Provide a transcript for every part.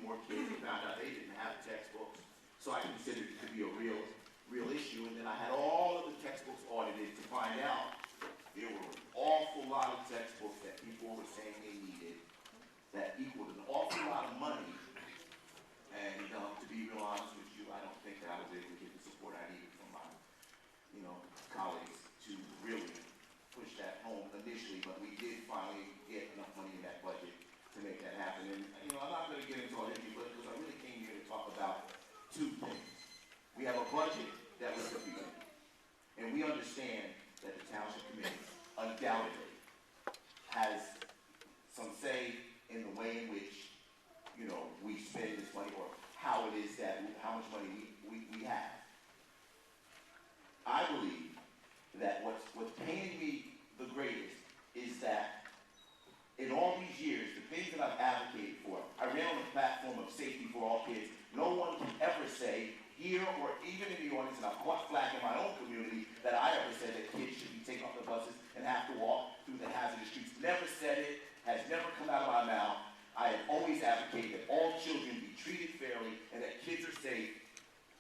more kids and found out they didn't have textbooks. So I considered it to be a real issue. And then I had all of the textbooks audited to find out there were an awful lot of textbooks that people were saying they needed that equaled an awful lot of money. And to be real honest with you, I don't think that I was able to get the support I needed from my, colleagues to really push that home initially. But we did finally get enough money in that budget to make that happen. And I'm not going to get into all this because I really came here to talk about two things. We have a budget that was defeated, and we understand that the Township Committee undoubtedly has some say in the way in which, we spend this money or how it is that, how much money we have. I believe that what's paying me the greatest is that in all these years, the things that I've advocated for, I ran on the platform of safety for all kids. No one can ever say here or even in the audience, and I've caught flack in my own community, that I ever said that kids should be taken off the buses and have to walk through the hazardous streets. Never said it, has never come out of my mouth. I have always advocated that all children be treated fairly and that kids are safe.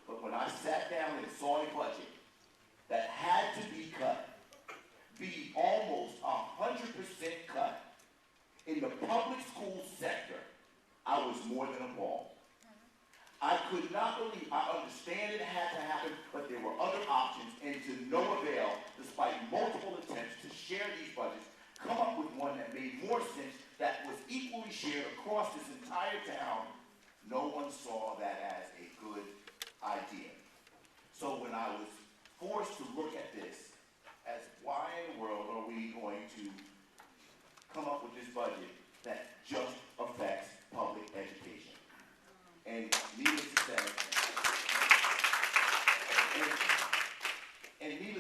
But when I sat down and saw a budget that had to be cut, be almost 100% cut in the public school sector, I was more than appalled. I could not believe, I understand it had to happen, but there were other options, and to no avail, despite multiple attempts to share these budgets, come up with one that made more sense, that was equally shared across this entire town. No one saw that as a good idea. So when I was forced to look at this as why in the world are we going to come up with this budget that just affects public education? And needless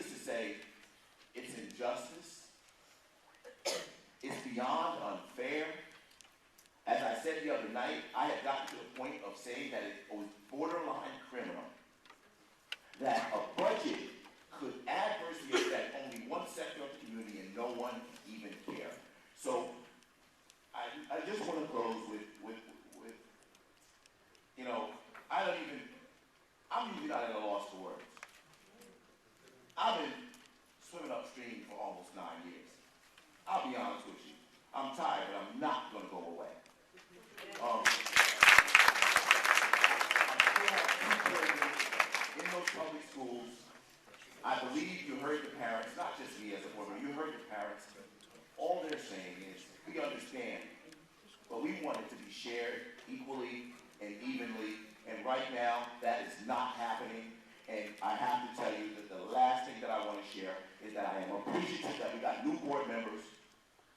to say, it's injustice. It's beyond unfair. As I said the other night, I had gotten to the point of saying that it was borderline criminal, that a budget could adversely affect only one sector of the community and no one even care. So I just want to close with I'm usually not at a loss for words. I've been swimming upstream for almost 9 years. I'll be honest with you. I'm tired, but I'm not going to go away. I still have 2 children in those public schools. I believe you heard the parents, not just me as a board member, you heard the parents. All they're saying is, we understand, but we want it to be shared equally and evenly, and right now, that is not happening. And I have to tell you that the last thing that I want to share is that I am appreciative that we got new board members.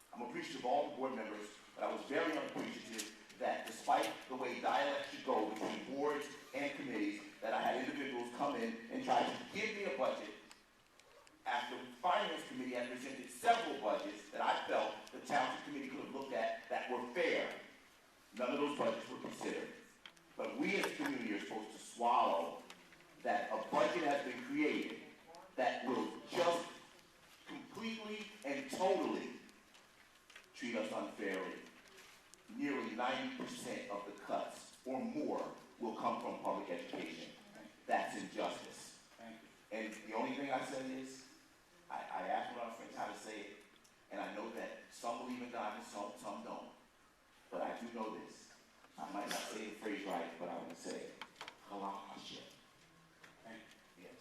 I'm appreciative of all the board members, but I was very unappreciative that despite the way dialects should go between boards and committees, that I had individuals come in and try to give me a budget after the Finance Committee had presented several budgets that I felt the Township Committee could have looked at that were fair. None of those budgets were considered. But we as a community are supposed to swallow that a budget has been created that will just completely and totally treat us unfairly. Nearly 90% of the cuts or more will come from public education. That's injustice. And the only thing I say is, I asked one of our friends how to say it, and I know that some believe in God and some don't. But I do know this. I might not say the phrase right, but I'm going to say it. Halakha. Yes.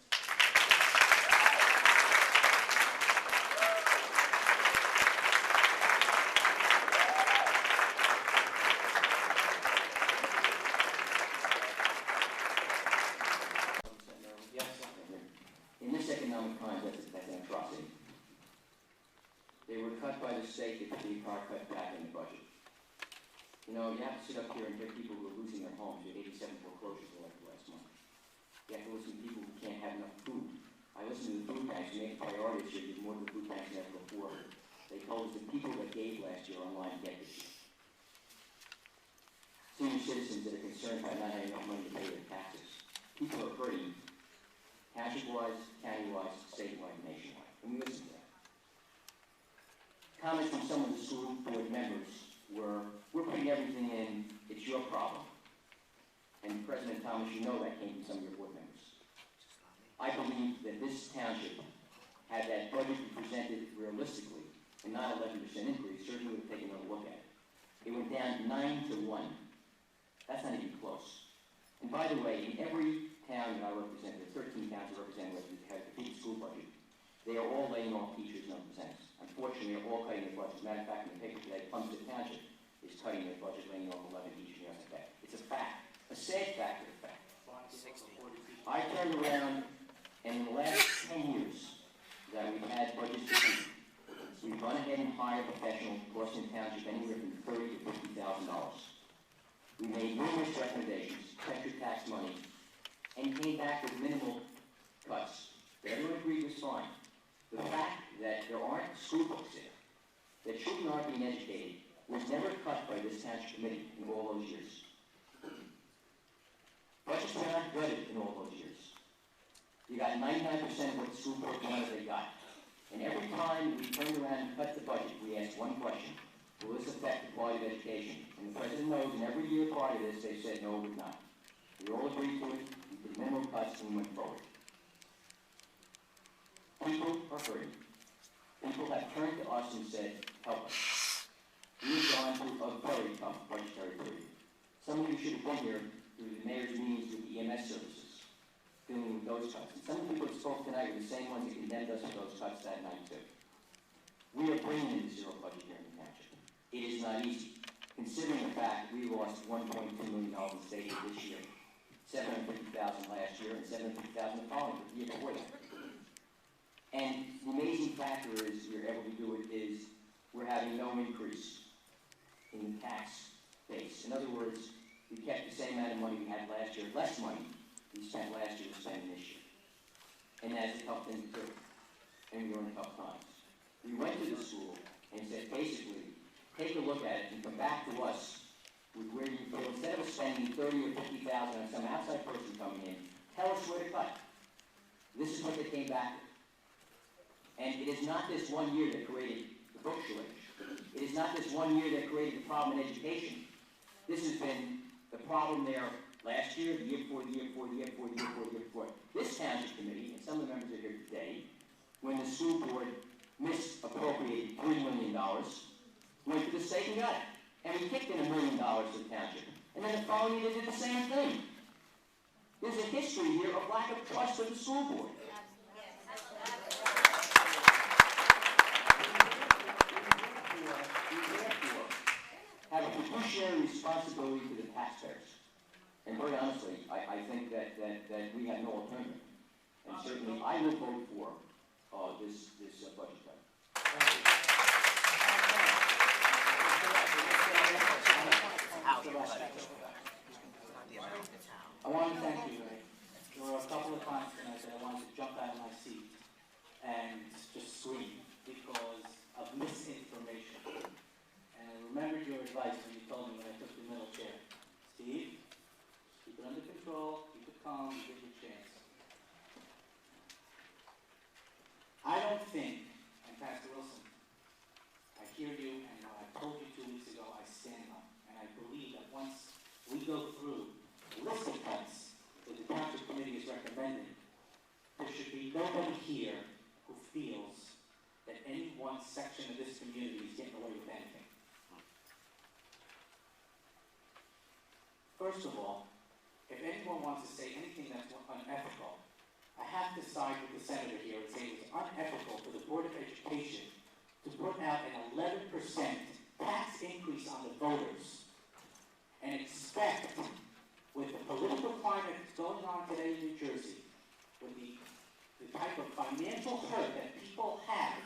In this economic climate, that's an atrocity. They were cut by the state, they could be cut back in the budget. You have to sit up here and hear people who are losing their homes. You had 87 foreclosures last month. You have to listen to people who can't have enough food. I listened to the food banks, who make a priority this year, give more to the food banks than ever before. They told us the people that gave last year online get this year. Senior citizens that are concerned by not having enough money to pay their taxes. People are hurting, township-wise, county-wise, statewide, and nationwide. And we listen to that. Comments from some of the school board members were, we're putting everything in, it's your problem. Thomas, you know that came from some of your board members. I believe that this township, had that budget been presented realistically, and not 11% increase, certainly would have taken another look at it. It went down 9-1. That's not even close. And by the way, in every town that I represent, the 13 towns I represent that have a big school budget, they are all laying off teachers and other presenters. Unfortunately, they're all cutting their budget. As a matter of fact, in the paper today, Township is cutting their budget, laying off 11 teachers and like that. It's a fact, a sad fact of the fact. I turned around, and in the last 10 years that we've had budget security, we've gone ahead and hired professionals costing the township anywhere from $30,000 to $50,000. We made numerous recommendations, cut your tax money, and came back with minimal cuts. Everyone agreed was fine. The fact that there aren't school books there, that children aren't being educated, was never cut by this township committee in all those years. Budgets were not gutted in all those years. You got 99% of what the school board wanted they got. And every time we turned around and cut the budget, we asked one question: will this affect the quality of education? And the president knows, and every year prior to this, they said no, it would not. We all agreed to it, we did minimum cuts, and we went forward. People are hurting. People have turned to us and said, help us. We've gone through a very tough budgetary period. Some of you should have been here through the mayor's meetings with the EMS services, dealing with those cuts. And some of the people that spoke tonight were the same ones that condemned us for those cuts that night too. We are bringing in the zero budget here in the township. It is not easy, considering the fact that we lost $1.2 million in state aid this year, $750,000 last year, and $750,000 the following year before that. And the amazing factor is, we're able to do it, is we're having no increase in the tax base. In other words, we kept the same amount of money we had last year, less money we spent last year, we're spending this year. And that's a tough thing to do. And we're in tough times. We went to the school and said, basically, take a look at it and come back to us with where you feel, instead of spending $30,000 or $50,000 on some outside person coming in, tell us where to cut. This is what they came back with. And it is not this one year that created the book shortage. It is not this one year that created the problem in education. This has been the problem there last year, the year before, the year before, the year before, the year before, the year before. This township committee, and some of the members are here today, when the school board misappropriated $3 million, went to the state and got it. And we kicked in $1 million to the township. And then the following year they did the same thing. There's a history here of lack of trust with the school board. Have a fiduciary responsibility to the taxpayers. And very honestly, I think that we have no alternative. And certainly, I will vote for this budget cut. I want to thank you, Ray. There were a couple of times tonight that I wanted to jump out of my seat and just scream because of misinformation. And I remembered your advice when you told me when I took the middle chair. Steve, keep it under control, keep it calm, give it a chance. I don't think, and Pastor Wilson, I hear you, and what I told you 2 weeks ago, I stand on. And I believe that once we go through the list of cuts that the Township Committee is recommending, there should be nobody here who feels that any one section of this community is getting away with anything. First of all, if anyone wants to say anything that's unethical, I have to side with the senator here and say it was unethical for the Board of Education to put out an 11% tax increase on the voters and expect, with the political climate that's going on today in New Jersey, with the type of financial hurt that people have